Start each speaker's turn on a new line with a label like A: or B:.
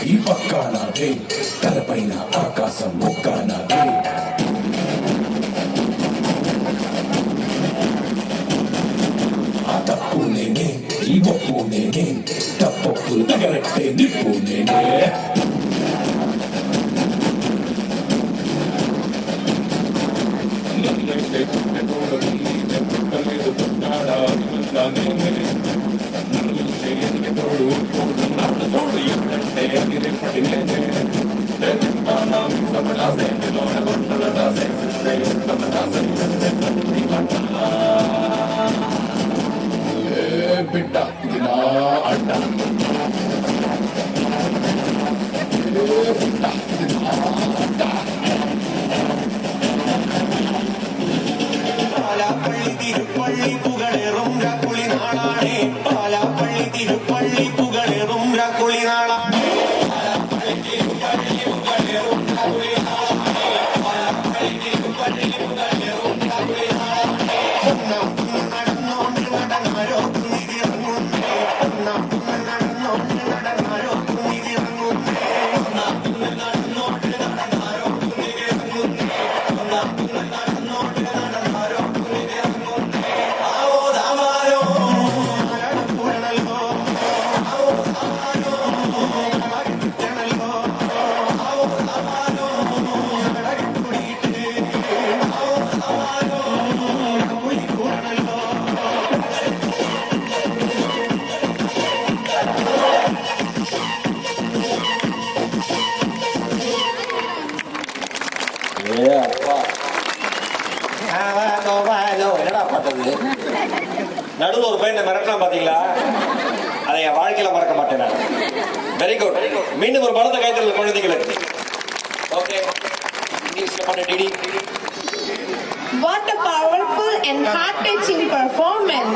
A: ఈ పక్కానాదే తలపైన ఆకాశం ముక్కానాదే ఆ తప్పు నేనే ఈ ఒప్పు నేనే తప్పొప్పు తగలట్టే నిప్పు నేనే బిడ్డ ఇది నా అడ్డ బిడ్డ ఇది నా అడ్డ
B: പാലാപ്പള്ളി തിരുപ്പള്ളി പുകളേറും രാക്കുളി നാളാണേ പാലാപ്പള്ളി തിരുപ്പള്ളി പുകളേറും രാക്കുളി നാളാണേ പാലാപ്പള്ളി തിരുപ്പള്ളി പുകളേറും രാക്കുളി നാളാണേ പാലാപ്പള്ളി തിരുപ്പള്ളി പുകളേറും രാക്കുളി നാളാണേ ഒന്നാം നടന്നോണ്ട് നടന്നാരോ കുന്നിതിറങ്ങുന്നേ ഒന്നാം നടന്നോണ്ട് നടന്നാരോ കുന്നിതിറങ്ങുന്നേ ഒന്നാം നടന്നോണ്ട് നടന്നാരോ കുന്നിതിറങ്ങുന്നേ ഒന്നാം നടന്നോണ്ട് നടന്നാരോ കുന്നിതിറങ്ങുന്നേ ആവോ ദാമാരോ നടപ്പുഴണല്ലോ ആവോ ദാമാരോ നടക്കിട്ടണല്ലോ ആവോ ദാമാരോ നടക്കുടിയിട്ട് ആവോ ദാമാരോ കുളിക്കൂടണല്ലോ
C: என்னடா பண்றது நடுவில் ஒரு பையன் மிரட்டினா பாத்தீங்களா அதை என் வாழ்க்கையில மறக்க மாட்டேன் நான். Very good. மீண்டும் ஒரு பலத்த கைத்தறல் குழந்தைகளுக்கு. ஓகே இங்கிலீஷ்ல பண்ண DD.
D: What a powerful and heart-touching performance!